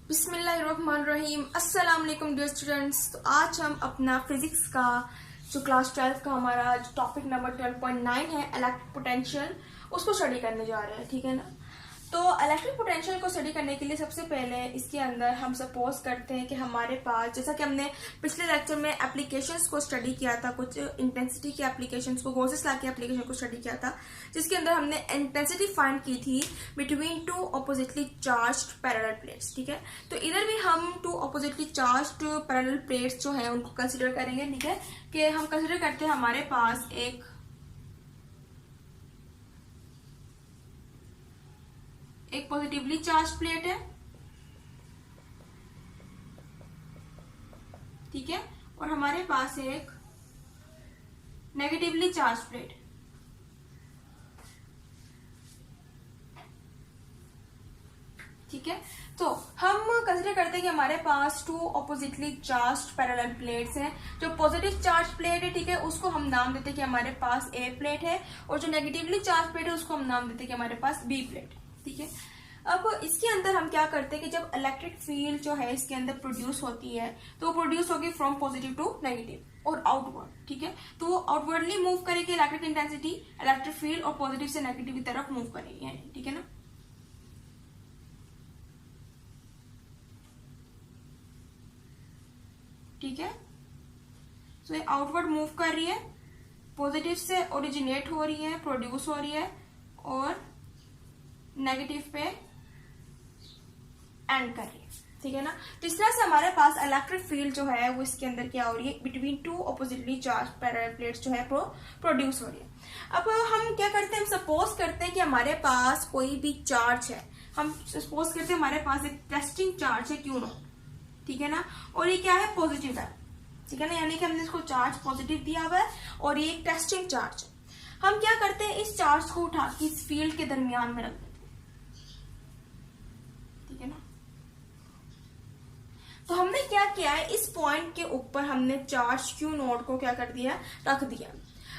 बिस्मिल्लाहिर्रहमानिर्रहीम। अस्सलाम वालेकुम डियर स्टूडेंट्स। तो आज हम अपना फिजिक्स का जो क्लास 12 का हमारा जो टॉपिक नंबर 12.9 है इलेक्ट्रिक पोटेंशियल, उसको स्टडी करने जा रहे हैं। ठीक है ना। तो इलेक्ट्रिक पोटेंशियल को स्टडी करने के लिए सबसे पहले इसके अंदर हम सपोज करते हैं कि हमारे पास, जैसा कि हमने पिछले लेक्चर में एप्लीकेशंस को स्टडी किया था, कुछ इंटेंसिटी के एप्लीकेशंस को, गॉसेस लॉ के एप्लीकेशन को स्टडी किया था, जिसके अंदर हमने इंटेंसिटी फाइंड की थी between two oppositely charged parallel plates. ठीक है। तो इधर भी हम two oppositely charged parallel plates जो है उनको कंसिडर करेंगे। ठीक है, कि हम कंसिडर करते हैं हमारे पास एक पॉजिटिवली चार्ज प्लेट है। ठीक है, और हमारे पास एक नेगेटिवली चार्ज प्लेट है। ठीक है, तो हम कंसिडर करते हैं कि हमारे पास two oppositely charged parallel plates हैं। जो पॉजिटिव चार्ज प्लेट है, ठीक है, उसको हम नाम देते हैं कि हमारे पास ए प्लेट है, और जो नेगेटिवली चार्ज प्लेट है उसको हम नाम देते हैं कि हमारे पास बी प्लेट है। ठीक है, अब इसके अंदर हम क्या करते हैं कि जब इलेक्ट्रिक फील्ड जो है इसके अंदर प्रोड्यूस होती है तो वो प्रोड्यूस होगी फ्रॉम पॉजिटिव टू नेगेटिव और आउटवर्ड। ठीक है, तो वो आउटवर्डली मूव करेगी इलेक्ट्रिक इंटेंसिटी, इलेक्ट्रिक फील्ड, और पॉजिटिव से नेगेटिव की तरफ मूव करेगी। ठीक है ना। ठीक है, तो ये आउटवर्ड मूव कर रही है, पॉजिटिव से ओरिजिनेट हो रही है, प्रोड्यूस हो रही है, और नेगेटिव पे एंड कर रही है। ठीक है ना। तो इस तरह से हमारे पास इलेक्ट्रिक फील्ड जो है वो इसके अंदर क्या हो रही है, between two oppositely charge parallel plates जो है प्रोड्यूस हो रही है। अब हम क्या करते हैं, हम सपोज करते हैं कि हमारे पास कोई भी चार्ज है। हम सपोज करते हैं हमारे पास एक टेस्टिंग चार्ज है Q0। ठीक है ना, और ये क्या है, पॉजिटिव है। ठीक है ना, यानी कि हमने इसको चार्ज पॉजिटिव दिया हुआ है और ये एक टेस्टिंग चार्ज है। हम क्या करते हैं, इस चार्ज को उठा के इस फील्ड के दरमियान में रख देते हैं। ठीक है ना। तो हमने क्या किया है, इस पॉइंट के ऊपर हमने चार्ज Q0 को क्या कर दिया, रख दिया।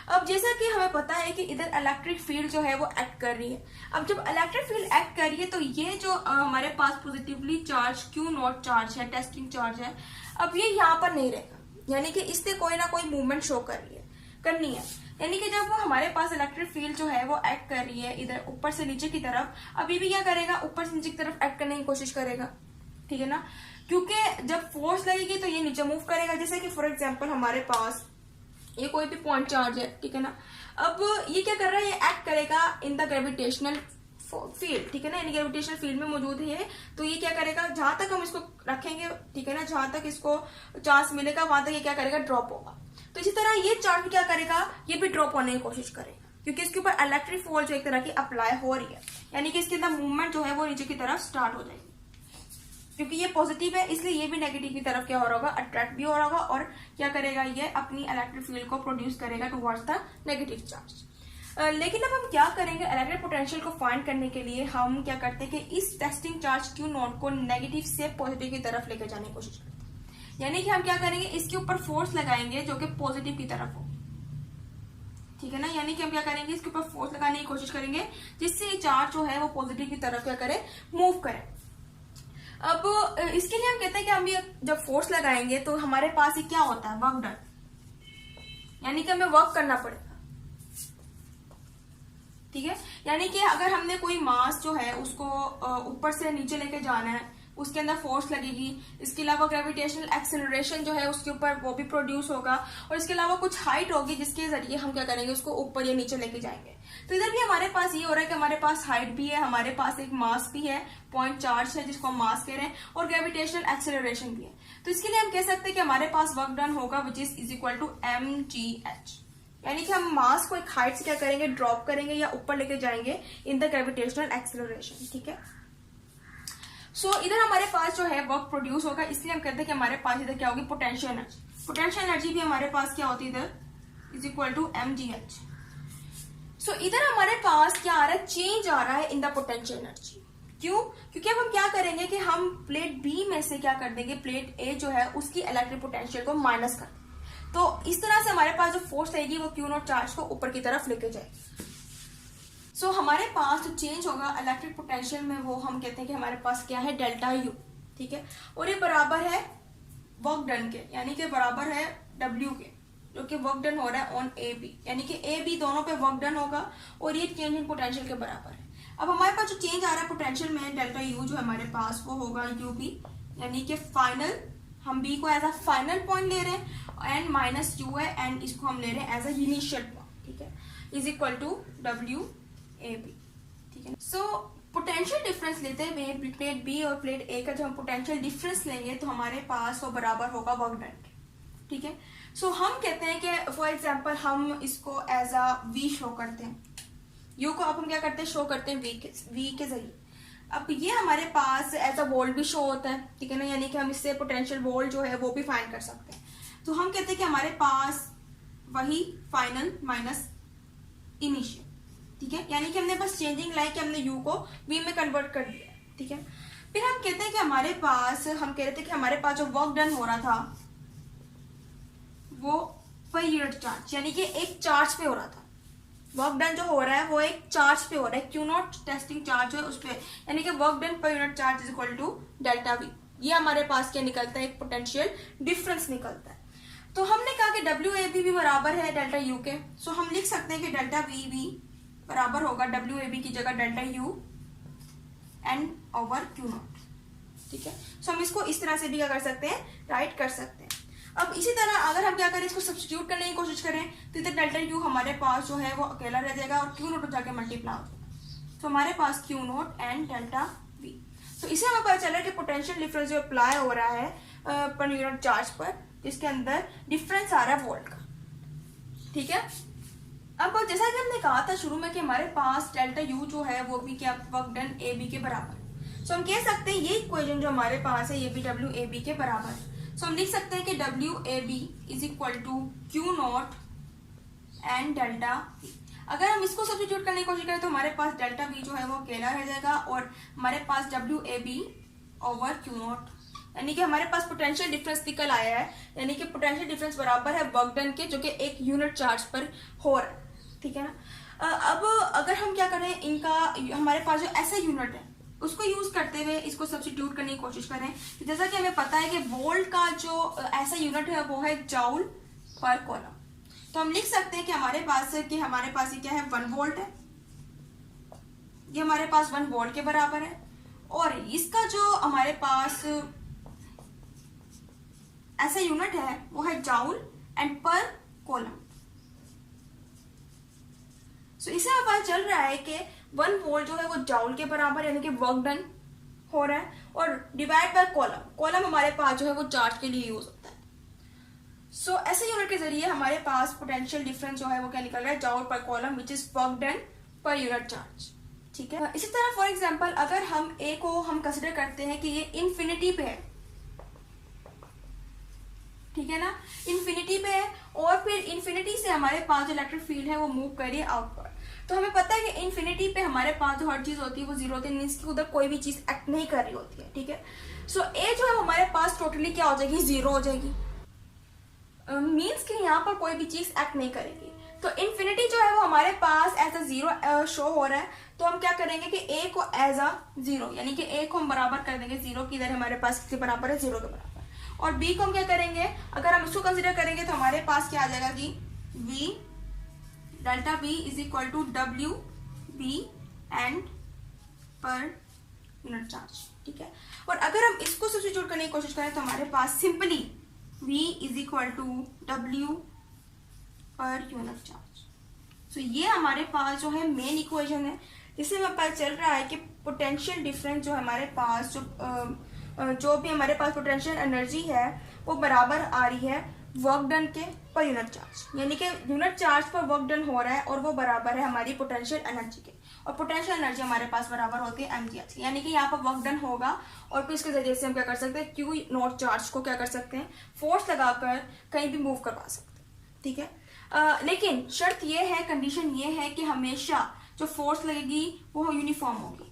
अब जैसा कि हमें पता है कि इधर इलेक्ट्रिक फील्ड जो है वो एक्ट कर रही है। अब जब इलेक्ट्रिक फील्ड एक्ट कर रही है तो ये जो हमारे पास पॉजिटिवली चार्ज Q0 चार्ज है, टेस्टिंग चार्ज है, अब ये यहाँ पर नहीं रहेगा, यानी कि इससे कोई ना कोई मूवमेंट शो करनी है। यानी कि जब वो हमारे पास इलेक्ट्रिक फील्ड जो है वो एक्ट कर रही है इधर ऊपर से नीचे की तरफ, अभी भी क्या करेगा, ऊपर से नीचे की तरफ एक्ट करने की कोशिश करेगा। ठीक है ना, क्योंकि जब फोर्स लगेगी तो ये नीचे मूव करेगा। जैसे कि फॉर एग्जांपल हमारे पास ये कोई भी पॉइंट चार्ज है। ठीक है ना, अब ये क्या कर रहा है, ये एक्ट करेगा इन द ग्रेविटेशनल फील्ड। ठीक है ना, यानी ग्रेविटेशनल फील्ड में मौजूद है, तो ये क्या करेगा, जहां तक हम इसको रखेंगे, ठीक है ना, जहां तक इसको चांस मिलेगा वहां तक ये क्या करेगा, ड्रॉप होगा। तो इसी तरह ये चार्ज क्या करेगा, ये भी ड्रॉप होने की कोशिश करेगा, क्योंकि इसके ऊपर इलेक्ट्रिक फोर्स जो एक तरह की अप्लाई हो रही है, यानी कि इसके अंदर मूवमेंट जो है वो नीचे की तरफ स्टार्ट हो जाएगी। क्योंकि ये पॉजिटिव है इसलिए ये भी नेगेटिव की तरफ क्या हो रहा होगा, अट्रैक्ट भी हो रहा होगा, और क्या करेगा, ये अपनी इलेक्ट्रिक फील्ड को प्रोड्यूस करेगा टुवर्ड्स द नेगेटिव चार्ज। लेकिन अब हम क्या करेंगे, इलेक्ट्रिक पोटेंशियल को फाइंड करने के लिए हम क्या करते हैं कि इस टेस्टिंग चार्ज Q0 को नेगेटिव से पॉजिटिव की तरफ लेकर जाने की कोशिश करते हैं। यानी कि हम क्या करेंगे, इसके ऊपर फोर्स लगाएंगे जो कि पॉजिटिव की तरफ हो। ठीक है ना, यानी कि हम क्या करेंगे, इसके ऊपर फोर्स लगाने की कोशिश करेंगे जिससे ये चार्ज जो है वो पॉजिटिव की तरफ क्या करे, मूव करे। अब इसके लिए हम कहते हैं कि हम ये जब फोर्स लगाएंगे तो हमारे पास ये क्या होता है, वर्क डन, यानी कि हमें वर्क करना पड़ेगा। ठीक है, यानी कि अगर हमने कोई मास जो है उसको ऊपर से नीचे लेके जाना है, उसके अंदर फोर्स लगेगी। इसके अलावा ग्रेविटेशनल एक्सेलरेशन जो है उसके ऊपर वो भी प्रोड्यूस होगा, और इसके अलावा कुछ हाइट होगी जिसके जरिए हम क्या करेंगे, उसको ऊपर या नीचे लेके जाएंगे। तो इधर भी हमारे पास ये हो रहा है कि हमारे पास हाइट भी है, हमारे पास एक मास भी है, पॉइंट चार्ज है जिसको हम मास कह रहे हैं, और ग्रेविटेशनल एक्सेलरेशन भी है। तो इसके लिए हम कह सकते हैं कि हमारे पास वर्क डन होगा which is equal to mgh, यानी कि हम मास को एक हाइट से क्या करेंगे, ड्रॉप करेंगे या ऊपर लेके जाएंगे इन द ग्रेविटेशनल एक्सेलरेशन। ठीक है, सो इधर हमारे पास जो है वर्क प्रोड्यूस होगा, इसलिए हम कहते हैं कि हमारे पास इधर क्या होगी, पोटेंशियल एनर्जी। पोटेंशियल एनर्जी भी हमारे पास क्या होती है, इधर इज इक्वल टू mgh। सो इधर हमारे पास क्या आ रहा है, चेंज आ रहा है इन द पोटेंशियल एनर्जी। क्यों, क्योंकि अब हम क्या करेंगे कि हम प्लेट बी में से क्या कर देंगे, प्लेट ए जो है उसकी इलेक्ट्रिक पोटेंशियल को माइनस कर देंगे। तो इस तरह से हमारे पास जो फोर्स रहेगी वो Q0 चार्ज को ऊपर की तरफ लेके जाएगी। सो हमारे पास जो चेंज होगा इलेक्ट्रिक पोटेंशियल में, वो हम कहते हैं कि हमारे पास क्या है, डेल्टा यू। ठीक है, और ये बराबर है वर्क डन के, यानी कि बराबर है W के, जो कि वर्क डन हो रहा है ऑन ए बी, यानी कि ए बी दोनों पे वर्क डन होगा और ये चेंज इन पोटेंशियल के बराबर है। अब हमारे पास जो चेंज आ रहा है पोटेंशियल में डेल्टा यू जो हमारे पास वो होगा यू बी, यानी कि फाइनल, हम बी को एज अ फाइनल पॉइंट ले रहे हैं एंड माइनस यू है एंड इसको हम ले रहे हैं एज अ इनिशियल पॉइंट, ठीक है, is equal to W A B, ठीक है। सो पोटेंशियल डिफरेंस लेते हुए प्लेट बी और प्लेट ए का जब हम पोटेंशियल डिफरेंस लेंगे तो हमारे पास वो बराबर होगा वर्क डन, ठीक है। सो हम कहते हैं कि फॉर एग्जांपल हम इसको एज अ वी शो करते हैं, यू को अब हम क्या करते हैं शो करते हैं वी के जरिए। अब ये हमारे पास एज अ वोल्ट भी शो होता है, ठीक है ना, यानी कि हम इससे पोटेंशियल वोल्ट जो है वो भी फाइंड कर सकते हैं। तो हम कहते हैं कि हमारे पास वही फाइनल माइनस इनिशियल, ठीक है, यानी कि हमने बस चेंजिंग लाइक कि हमने यू को वी में कन्वर्ट कर दिया, ठीक है। फिर हम कहते हैं कि हमारे पास, हम कह रहे थे कि हमारे पास जो वर्क डन हो रहा था वो पर यूनिट चार्ज, यानी कि एक चार्ज पे हो रहा था, वर्क डन जो हो रहा है वो एक चार्ज पे हो रहा है, क्यू नॉट टेस्टिंग चार्ज है उस पे, यानी कि work done per unit charge is equal to delta V. ये हमारे पास क्या निकलता है, एक पोटेंशियल डिफरेंस निकलता है। तो हमने कहा कि डब्ल्यू ए बी भी बराबर है डेल्टा यू के, सो हम लिख सकते हैं कि डेल्टा वी भी बराबर होगा डब्ल्यू ए बी की जगह delta U N over Q naught, ठीक है। सो हम इसको इस तरह से भी क्या कर सकते हैं, राइट कर सकते हैं। अब इसी तरह अगर हम क्या करें, इसको सब्स्टिट्यूट करने की कोशिश करें तो इधर डेल्टा यू हमारे पास जो है वो अकेला रह जाएगा और क्यू नोट पर जाके मल्टीप्लाई हो जाएगा, तो हमारे पास Q naught and delta V. तो इसे हमें पता चला कि पोटेंशियल डिफरेंस जो अप्लाई हो रहा है पर यूनिट चार्ज पर, जिसके अंदर डिफरेंस आ रहा है वोल्ट का, ठीक है। अब जैसा कि हमने कहा था शुरू में कि हमारे पास डेल्टा यू जो है वो भी क्या वर्क डन ए बी के बराबर, सो हम कह सकते हैं ये इक्वेशन जो हमारे पास है ये भी डब्ल्यू ए बी के बराबर है। सो हम लिख सकते हैं कि W A B is equal to Q naught and delta V. अगर हम इसको सब्स्टिट्यूट करने की कोशिश करें तो हमारे पास डेल्टा वी जो है वो अकेला रह जाएगा और हमारे पास W A B over Q naught, यानी कि हमारे पास पोटेंशियल डिफरेंस निकल आया है, यानी कि पोटेंशियल डिफरेंस बराबर है वर्क डन के, जो कि एक यूनिट चार्ज पर हो रहा है, ठीक है ना। अब अगर हम क्या करें, इनका हमारे पास जो ऐसा यूनिट है उसको यूज करते हुए इसको सब्स्टिट्यूट करने की कोशिश करें, जैसा कि हमें पता है कि वोल्ट का जो ऐसा यूनिट है वो है जूल पर कूलम। तो हम लिख सकते हैं कि हमारे पास ये क्या है 1 वोल्ट है, ये हमारे पास 1 वोल्ट के बराबर है, और इसका जो हमारे पास ऐसा यूनिट है वो है जूल एंड पर कूलम। सो इससे हमें पता चल रहा है कि 1 वोल्ट जो है वो जूल के बराबर, यानी कि वर्क डन हो रहा है, और डिवाइड बाय कॉलम हमारे पास जो है वो चार्ज के लिए यूज होता है। सो ऐसे यूनिट के जरिए हमारे पास पोटेंशियल डिफरेंस जो है वो क्या निकल रहा है, जूल पर column which is work done per unit charge, ठीक है। इसी तरह फॉर एग्जांपल अगर हम ए को हम कंसिडर करते हैं कि ये इन्फिनिटी पे है, ठीक है ना, इन्फिनिटी पे है, और फिर इन्फिनिटी से हमारे पास जो इलेक्ट्रिक फील्ड है वो मूव कर रही है आउटवर्ड। तो हमें पता है कि इन्फिनिटी पे हमारे पास जो हर चीज होती है वो जीरो होती है, मीन्स की उधर कोई भी चीज एक्ट नहीं कर रही होती है, ठीक है। सो ए जो है हमारे पास टोटली क्या हो जाएगी, जीरो हो जाएगी, मीन्स कि यहाँ पर कोई भी चीज एक्ट नहीं करेगी। तो इन्फिनिटी जो है वो हमारे पास एज अ जीरो शो हो रहा है, तो हम क्या करेंगे कि ए को एज अ जीरो, यानी कि ए को हम बराबर कर देंगे जीरो की, इधर हमारे पास किसके बराबर है, जीरो के बराबर। और बी को हम क्या करेंगे, अगर हम इसको कंसिडर करेंगे तो हमारे पास क्या आ जाएगा कि V delta V is equal to W B and per unit charge, ठीक है। और अगर हम इसको सब्स्टिट्यूट करने की कोशिश करें तो हमारे पास simply V is equal to W पर यूनिट चार्ज। सो ये हमारे पास जो है मेन इक्वेशन है, जिससे हमें पता चल रहा है कि पोटेंशियल डिफरेंस जो हमारे पास जो भी हमारे पास पोटेंशियल एनर्जी है वो बराबर आ रही है वर्क डन के पर यूनिट चार्ज, यानी कि यूनिट चार्ज पर वर्क डन हो रहा है और वो बराबर है हमारी पोटेंशियल एनर्जी के, और पोटेंशियल एनर्जी हमारे पास बराबर होती है mgh, यानी कि यहाँ पर वर्क डन होगा और फिर इसके जरिए से हम क्या कर सकते हैं, क्यू नॉट चार्ज को क्या कर सकते हैं, फोर्स लगाकर कहीं भी मूव करवा सकते हैं, ठीक है। लेकिन शर्त ये है, कंडीशन ये है कि हमेशा जो फोर्स लगेगी वो यूनिफॉर्म होगी,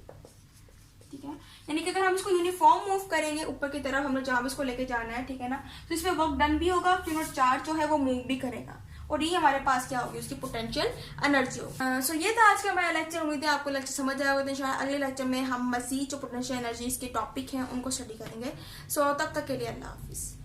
ठीक है। यानी कि अगर हम इसको यूनिफॉर्म मूव करेंगे ऊपर की तरफ, हमें जहां इसको लेके जाना है, ठीक है ना, तो इसमें वर्क डन भी होगा, यूनिट चार्ज जो है वो मूव भी करेगा, और ये हमारे पास क्या होगी, उसकी पोटेंशियल एनर्जी होगी। सो ये था आज का हमारा लेक्चर। उम्मीद है आपको लेक्चर समझ आया होगा। तो इंशाल्लाह अगले लेक्चर में हम मज़ीद जो पोटेंशियल एनर्जी के टॉपिक हैं उनको स्टडी करेंगे। सो तब तक के लिए अल्लाह हाफिज़।